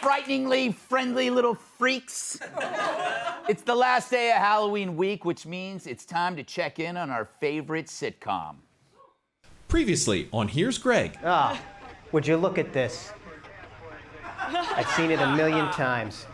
frighteningly friendly little freaks. It's the last day of Halloween week, which means it's time to check in on our favorite sitcom. Previously on Here's Greg. Would you look at this? I've seen it a million times.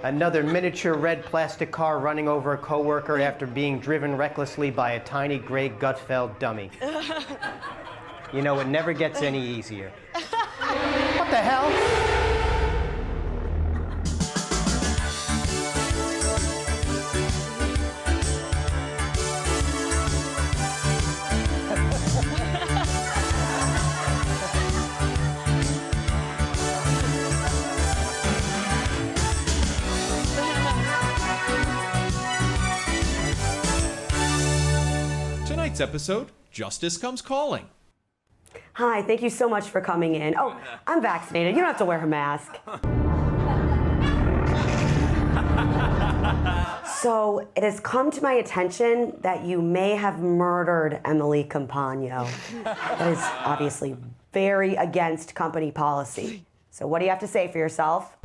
Another miniature red plastic car running over a coworker after being driven recklessly by a tiny gray Gutfeld dummy. You know, it never gets any easier. What the hell? Tonight's episode, Justice Comes Calling. Hi, thank you so much for coming in. Oh, I'm vaccinated. You don't have to wear a mask. So, it has come to my attention that you may have murdered Emily Campagno. That is obviously very against company policy. So, what do you have to say for yourself?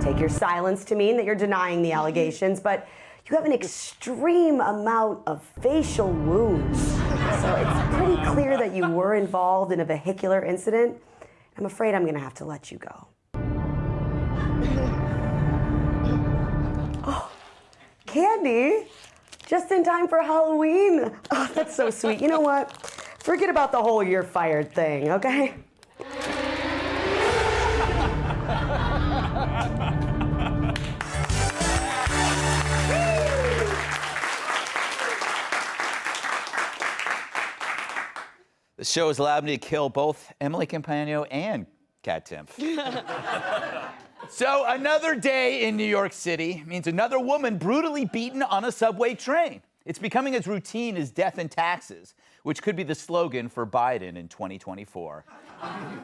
Take your silence to mean that you're denying the allegations, but you have an extreme amount of facial wounds. So it's pretty clear that you were involved in a vehicular incident. I'm afraid I'm gonna have to let you go. Oh, candy? Just in time for Halloween? Oh, that's so sweet. You know what? Forget about the whole "you're fired" thing, okay? The show has allowed me to kill both Emily Campagno and Kat Timpf. So another day in New York City means another woman brutally beaten on a subway train. It's becoming as routine as death and taxes, which could be the slogan for Biden in 2024.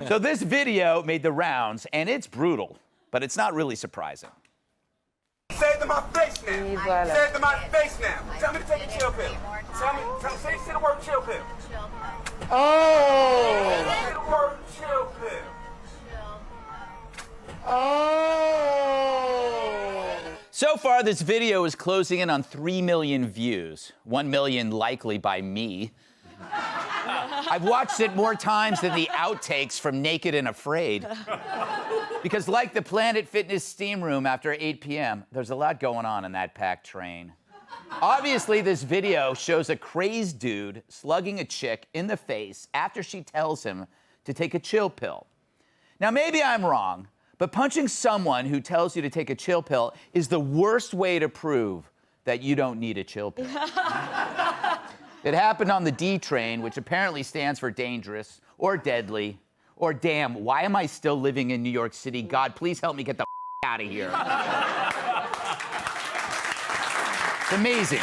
So this video made the rounds, and it's brutal, but it's not really surprising. Say it to my face now. Say it to my face now. Tell me to take a chill pill. Say the word chill pill. Oh! Say the word chill pill. Oh! So far, this video is closing in on 3 million views, 1 million likely by me. I've watched it more times than the outtakes from Naked and Afraid. Because like the Planet Fitness steam room after 8 p.m., there's a lot going on in that packed train. Obviously, this video shows a crazed dude slugging a chick in the face after she tells him to take a chill pill. Now, maybe I'm wrong, but punching someone who tells you to take a chill pill is the worst way to prove that you don't need a chill pill. It happened on the D train, which apparently stands for dangerous or deadly or damn, why am I still living in New York City? God, please help me get the out of here. It's amazing.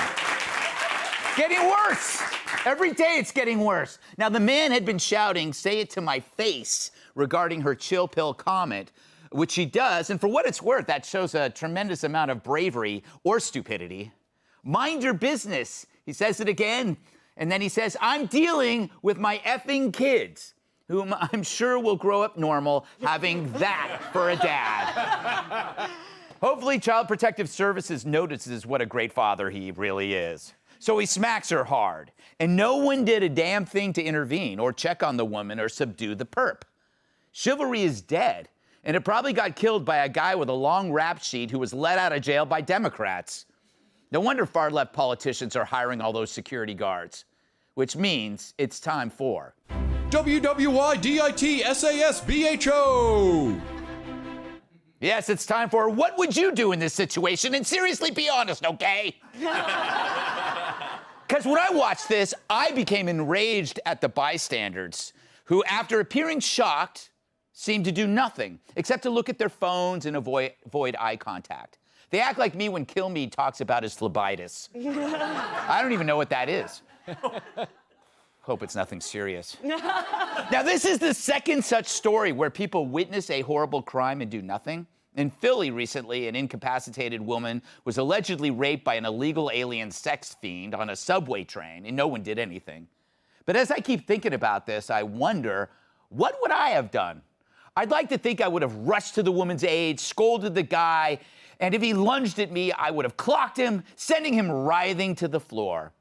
Getting worse. Every day it's getting worse. Now, the man had been shouting, "Say it to my face," regarding her chill pill comment, which she does, and for what it's worth, that shows a tremendous amount of bravery or stupidity. Mind your business. He says it again, and then he says, "I'm dealing with my effing kids, whom I'm sure will grow up normal, having that for a dad." Hopefully, Child Protective Services notices what a great father he really is. So he smacks her hard, and no one did a damn thing to intervene or check on the woman or subdue the perp. Chivalry is dead, and it probably got killed by a guy with a long rap sheet who was let out of jail by Democrats. No wonder far-left politicians are hiring all those security guards, which means it's time for WWIDITSASBHO! Yes, it's time for What Would You Do in This Situation? And seriously, be honest, okay? Because when I watched this, I became enraged at the bystanders who, after appearing shocked, seemed to do nothing except to look at their phones and avoid eye contact. They act like me when Kilmeade talks about his phlebitis. I don't even know what that is. Hope it's nothing serious. Now, this is the second such story where people witness a horrible crime and do nothing. In Philly recently, an incapacitated woman was allegedly raped by an illegal alien sex fiend on a subway train, and no one did anything. But as I keep thinking about this, I wonder, what would I have done? I'd like to think I would have rushed to the woman's aid, scolded the guy, and if he lunged at me, I would have clocked him, sending him writhing to the floor.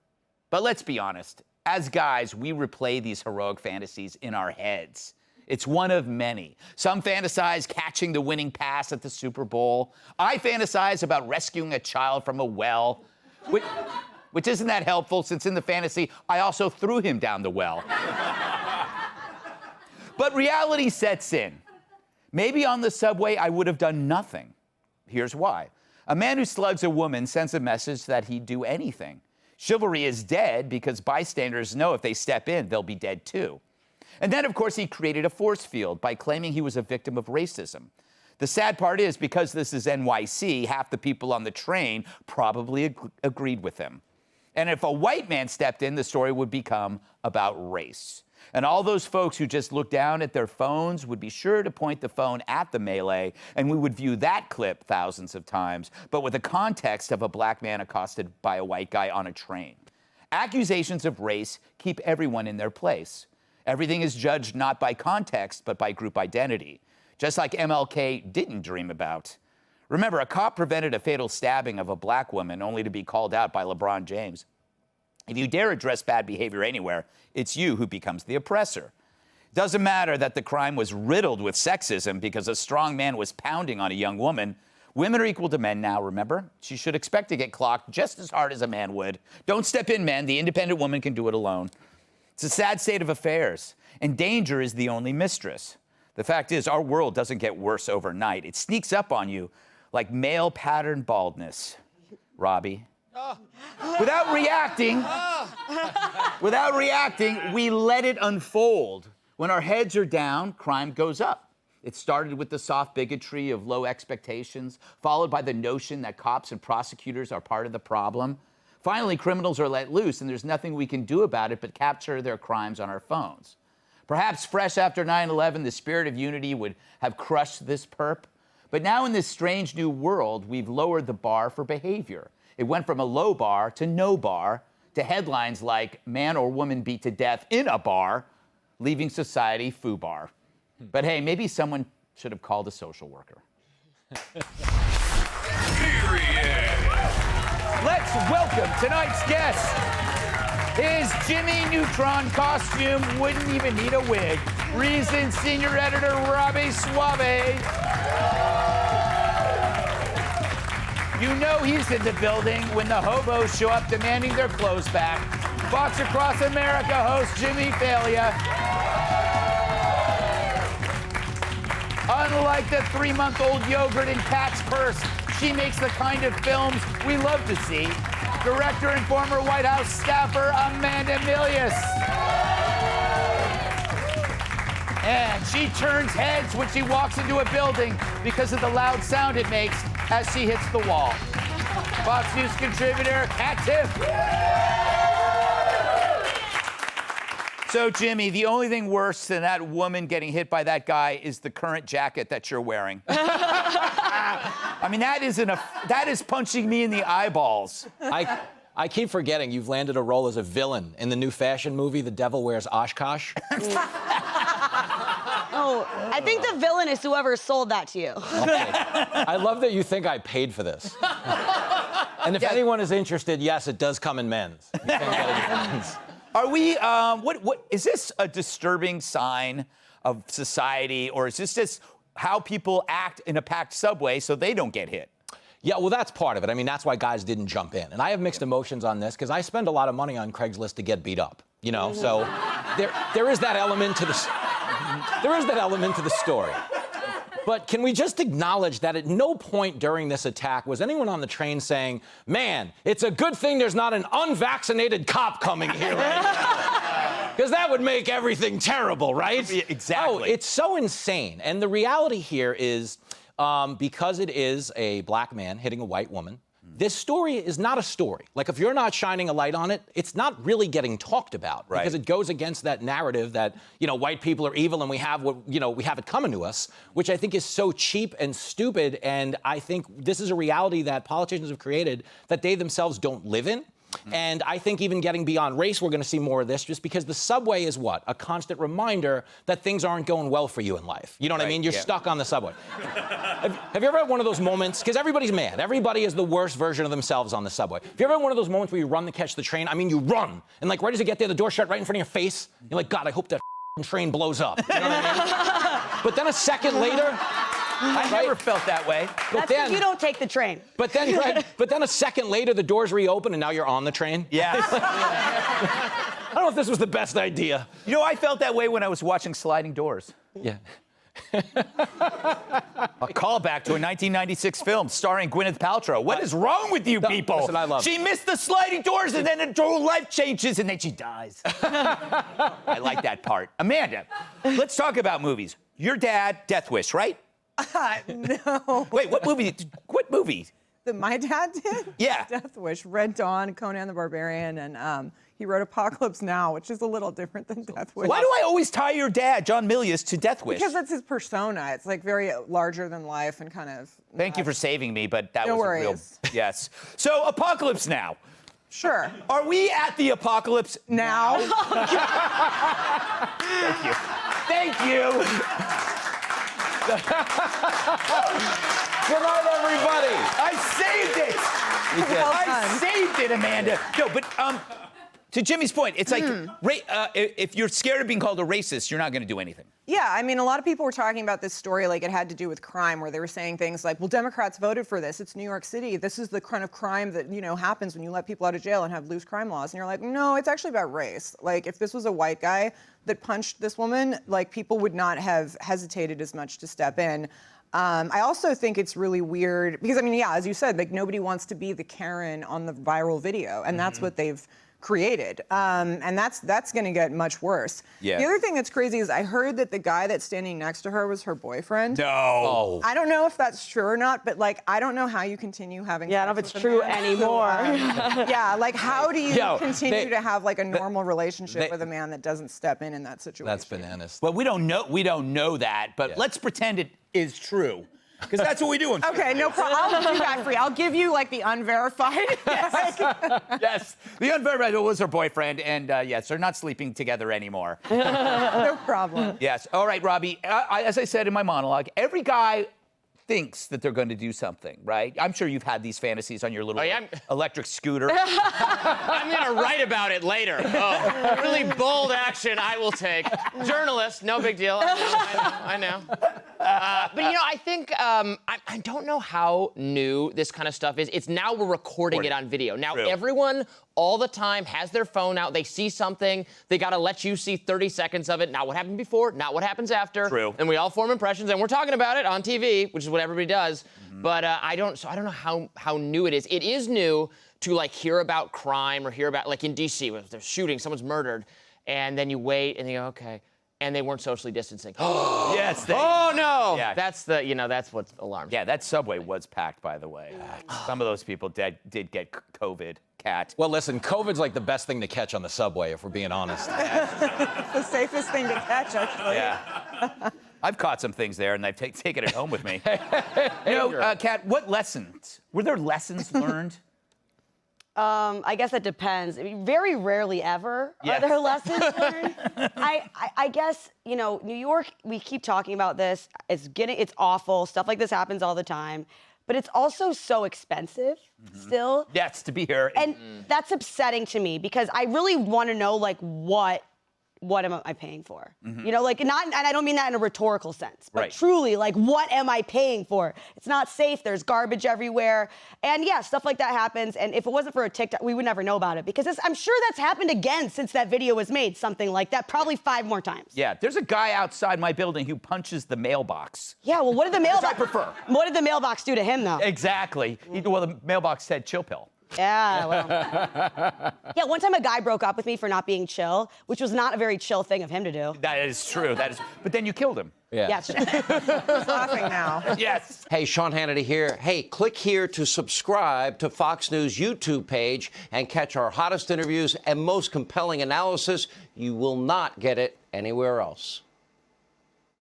But let's be honest, as guys, we replay these heroic fantasies in our heads. It's one of many. Some fantasize catching the winning pass at the Super Bowl. I fantasize about rescuing a child from a well, which isn't that helpful since in the fantasy, I also threw him down the well. But reality sets in. Maybe on the subway, I would have done nothing. Here's why. A man who slugs a woman sends a message that he'd do anything. Chivalry is dead because bystanders know if they step in, they'll be dead too. And then, of course, he created a force field by claiming he was a victim of racism. The sad part is, because this is NYC, half the people on the train probably agreed with him. And if a white man stepped in, the story would become about race. And all those folks who just looked down at their phones would be sure to point the phone at the melee, and we would view that clip thousands of times, but with the context of a black man accosted by a white guy on a train. Accusations of race keep everyone in their place. Everything is judged not by context, but by group identity, just like MLK didn't dream about. Remember, a cop prevented a fatal stabbing of a black woman only to be called out by LeBron James. If you dare address bad behavior anywhere, it's you who becomes the oppressor. Doesn't matter that the crime was riddled with sexism because a strong man was pounding on a young woman. Women are equal to men now, remember? She should expect to get clocked just as hard as a man would. Don't step in, men. The independent woman can do it alone. It's a sad state of affairs, and danger is the only mistress. The fact is, our world doesn't get worse overnight. It sneaks up on you like male pattern baldness. Robbie. Without reacting, we let it unfold. When our heads are down, crime goes up. It started with the soft bigotry of low expectations, followed by the notion that cops and prosecutors are part of the problem. Finally, criminals are let loose, and there's nothing we can do about it but capture their crimes on our phones. Perhaps fresh after 9/11, the spirit of unity would have crushed this perp. But now in this strange new world, we've lowered the bar for behavior. It went from a low bar to no bar, to headlines like man or woman beat to death in a bar, leaving society foobar. But hey, maybe someone should have called a social worker. Let's welcome tonight's guest. His Jimmy Neutron costume wouldn't even need a wig. Reason senior editor Robbie Suave. You know he's in the building when the hobos show up demanding their clothes back. Fox Across America host Jimmy Failure. Unlike the 3-month-old yogurt in Cat's Purse, she makes the kind of films we love to see. Director and former White House staffer Amanda Milius. And she turns heads when she walks into a building because of the loud sound it makes as she hits the wall. Fox News contributor, Kat Tiff. So, Jimmy, the only thing worse than that woman getting hit by that guy is the current jacket that you're wearing. I mean, that is punching me in the eyeballs. I keep forgetting you've landed a role as a villain in the new fashion movie, The Devil Wears Oshkosh. Oh, I think the villain is whoever sold that to you. Okay. I love that you think I paid for this. And if anyone is interested, yes, it does come in men's. You can get it in men's. Are we, what, is this a disturbing sign of society, or is this just how people act in a packed subway so they don't get hit? Yeah, well, that's part of it. I mean, that's why guys didn't jump in. And I have mixed emotions on this because I spend a lot of money on Craigslist to get beat up, you know? So there is that element to the story. But can we just acknowledge that at no point during this attack was anyone on the train saying, man, it's a good thing there's not an unvaccinated cop coming here right now. Because that would make everything terrible, right? Exactly. Oh, it's so insane. And the reality here is, because it is a black man hitting a white woman, this story is not a story. Like, if you're not shining a light on it, it's not really getting talked about. Right. Because it goes against that narrative that, you know, white people are evil and we have it coming to us, which I think is so cheap and stupid. And I think this is a reality that politicians have created that they themselves don't live in. And I think even getting beyond race, we're going to see more of this just because the subway is what? A constant reminder that things aren't going well for you in life. You know what I mean? You're stuck on the subway. Have you ever had one of those moments? Because everybody's mad. Everybody is the worst version of themselves on the subway. Have you ever had one of those moments where you run to catch the train? I mean, you run. And like right as you get there, the door shut right in front of your face. You're like, God, I hope that train blows up. You know what I mean? But then a second later... I never felt that way. That's because you don't take the train. But then a second later, the doors reopen and now you're on the train. Yeah. I don't know if this was the best idea. You know, I felt that way when I was watching Sliding Doors. Yeah. A callback to a 1996 film starring Gwyneth Paltrow. What is wrong with you people? Listen, I love she missed the sliding doors and then her life changes and then she dies. I like that part. Amanda, let's talk about movies. Your dad, Death Wish, right? No. Wait, what movie? What movie? That my dad did? Yeah. Death Wish, Red Dawn, Conan the Barbarian, and he wrote Apocalypse Now, which is a little different than Death Wish. Why do I always tie your dad, John Milius, to Death Wish? Because that's his persona. It's like very larger than life and kind of... Thank you for saving me, but that No was worries. a real... Yes. So, Apocalypse Now. Sure. Are we at the apocalypse Now? Thank you. Thank you. Good night, everybody. I saved it. I saved it, Amanda. No, but to Jimmy's point, it's like if you're scared of being called a racist, you're not going to do anything. Yeah, I mean, a lot of people were talking about this story like it had to do with crime, where they were saying things like, well, Democrats voted for this. It's New York City. This is the kind of crime that, you know, happens when you let people out of jail and have loose crime laws. And you're like, no, it's actually about race. Like, if this was a white guy that punched this woman, like, people would not have hesitated as much to step in. I also think it's really weird because, I mean, yeah, as you said, like, nobody wants to be the Karen on the viral video, and that's what they've created, and that's going to get much worse. Yeah. The other thing that's crazy is I heard that the guy that's standing next to her was her boyfriend. No. I don't know if that's true or not, but like I don't know how you continue having. Yeah, I don't know if it's true anymore. Yeah, like how do you continue they- to have like a normal relationship with a man that doesn't step in that situation? That's bananas. Well, we don't know that, but let's pretend it is true. Because that's what we do. Okay, no problem. I'll do that for you. I'll give you like the unverified. Yes. Yes. The unverified was her boyfriend, and yes, they're not sleeping together anymore. No problem. Yes. All right, Robbie. As I said in my monologue, every guy thinks that they're going to do something, right? I'm sure you've had these fantasies on your little electric scooter. I'm going to write about it later. Oh, really bold action I will take. Journalist, no big deal. I know. But, you know, I think, I don't know how new this kind of stuff is. It's now we're recording it on video. Now, everyone all the time has their phone out. They see something. They got to let you see 30 seconds of it. Not what happened before, not what happens after. True. And we all form impressions, and we're talking about it on TV, which is what everybody does. But I don't know how new it is. It is new to, like, hear about crime or hear about, like, in D.C., where they're shooting, someone's murdered, and then you wait, and you go, okay. And they weren't socially distancing. Yes. Oh, no. Yeah. That's what alarms me. Yeah, that subway was packed, by the way. Some of those people did get COVID. Cat. Well, listen, COVID's like the best thing to catch on the subway, if we're being honest. It's the safest thing to catch, actually. Yeah. I've caught some things there, and I've taken it home with me. You know, Kat, what lessons? Were there lessons learned? I guess that depends. I mean, very rarely ever are there lessons learned. I guess, you know, New York, we keep talking about this. It's awful. Stuff like this happens all the time. But it's also so expensive still. Yes, to be here. And that's upsetting to me because I really want to know, like, what am I paying for? You know, like, and I don't mean that in a rhetorical sense, but truly, like, what am I paying for? It's not safe. There's garbage everywhere. And yeah, stuff like that happens. And if it wasn't for a TikTok, we would never know about it because I'm sure that's happened again since that video was made, something like that, probably 5 more times. Yeah, there's a guy outside my building who punches the mailbox. Yeah, well, what did the mailbox? I prefer. What did the mailbox do to him, though? Exactly. Well, the mailbox said chill pill. Yeah, well. Yeah, one time a guy broke up with me for not being chill, which was not a very chill thing of him to do. That is true. But then you killed him. Yeah. He's laughing now. Yes. Hey, Sean Hannity here. Hey, click here to subscribe to Fox News YouTube page and catch our hottest interviews and most compelling analysis. You will not get it anywhere else.